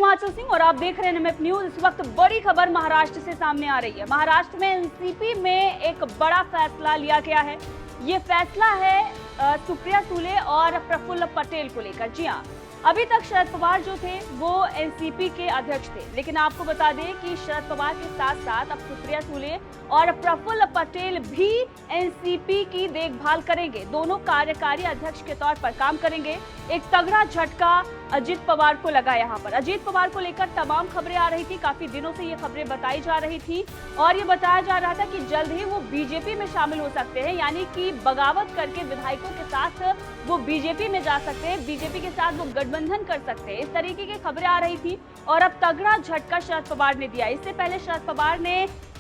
हिमाचल सिंह और आप देख रहे हैं NMF न्यूज। इस वक्त बड़ी खबर महाराष्ट्र से सामने आ रही है। महाराष्ट्र में एनसीपी में एक बड़ा फैसला लिया गया है। ये फैसला है सुप्रिया सुले और प्रफुल्ल पटेल को लेकर। जी हाँ, अभी तक शरद पवार जो थे वो एनसीपी के अध्यक्ष थे, लेकिन आपको बता दें कि शरद पवार के साथ साथ अब सुप्रिया सुले और प्रफुल्ल पटेल भी एनसीपी की देखभाल करेंगे। दोनों कार्यकारी अध्यक्ष के तौर पर काम करेंगे। एक तगड़ा झटका अजीत पवार को लगा। यहाँ पर अजीत पवार को लेकर तमाम खबरें आ रही थी, काफी दिनों से ये खबरें बताई जा रही थी और ये बताया जा रहा था कि जल्द ही वो बीजेपी में शामिल हो सकते हैं, यानी कि बगावत करके विधायकों के साथ वो बीजेपी में जा सकते हैं, बीजेपी के साथ वो गठबंधन कर सकते हैं। इस तरीके की खबरें आ रही थी और अब तगड़ा झटका शरद पवार ने दिया। इससे पहले शरद पवार ने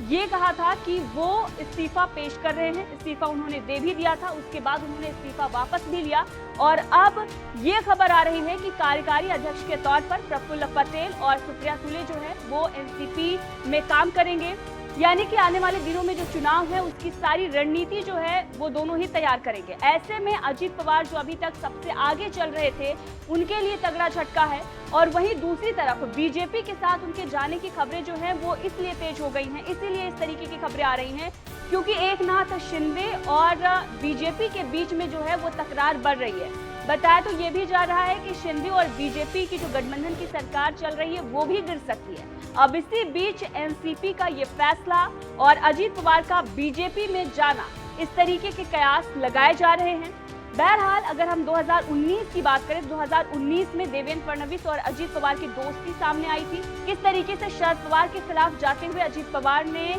ये कहा था कि वो इस्तीफा पेश कर रहे हैं। इस्तीफा उन्होंने दे भी दिया था, उसके बाद उन्होंने इस्तीफा वापस भी लिया और अब ये खबर आ रही है कि कार्यकारी अध्यक्ष के तौर पर प्रफुल्ल पटेल और सुप्रिया सुले जो है वो एनसीपी में काम करेंगे, यानी कि आने वाले दिनों में जो चुनाव है उसकी सारी रणनीति जो है वो दोनों ही तैयार करेंगे। ऐसे में अजीत पवार जो अभी तक सबसे आगे चल रहे थे उनके लिए तगड़ा झटका है और वहीं दूसरी तरफ बीजेपी के साथ उनके जाने की खबरें जो हैं वो इसलिए तेज हो गई हैं, इसीलिए इस तरीके की खबरें आ रही हैं क्योंकि एकनाथ शिंदे और बीजेपी के बीच में जो है वो तकरार बढ़ रही है। बताया तो ये भी जा रहा है कि शिंदे और बीजेपी की जो गठबंधन की सरकार चल रही है वो भी गिर सकती है। अब इसी बीच एनसीपी का ये फैसला और अजीत पवार का बीजेपी में जाना, इस तरीके के कयास लगाए जा रहे हैं। बहरहाल अगर हम 2019 की बात करें, 2019 में देवेंद्र फडणवीस और अजीत पवार की दोस्ती सामने आई थी। किस तरीके से शरद पवार के खिलाफ जाते हुए अजीत पवार ने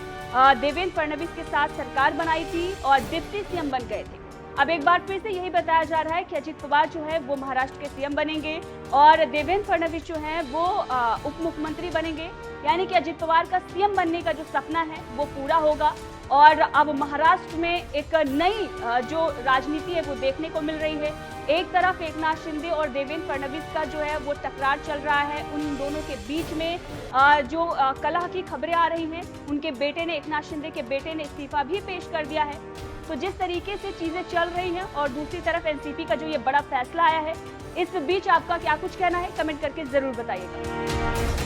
देवेंद्र फडणवीस के साथ सरकार बनाई थी और डिप्टी सीएम बन गए थे। अब एक बार फिर से यही बताया जा रहा है कि अजीत पवार जो है वो महाराष्ट्र के सीएम बनेंगे और देवेंद्र फडणवीस जो है वो उप मुख्यमंत्री बनेंगे, यानी कि अजीत पवार का सीएम बनने का जो सपना है वो पूरा होगा। और अब महाराष्ट्र में एक नई जो राजनीति है वो देखने को मिल रही है। एक तरफ एकनाथ शिंदे और देवेंद्र फडणवीस का जो है वो टकरार चल रहा है, उन दोनों के बीच में जो कलह की खबरें आ रही हैं। उनके बेटे ने, एकनाथ शिंदे के बेटे ने इस्तीफा भी पेश कर दिया है। तो जिस तरीके से चीजें चल रही हैं और दूसरी तरफ एनसीपी का जो ये बड़ा फैसला आया है, इस बीच आपका क्या कुछ कहना है, कमेंट करके जरूर बताइएगा।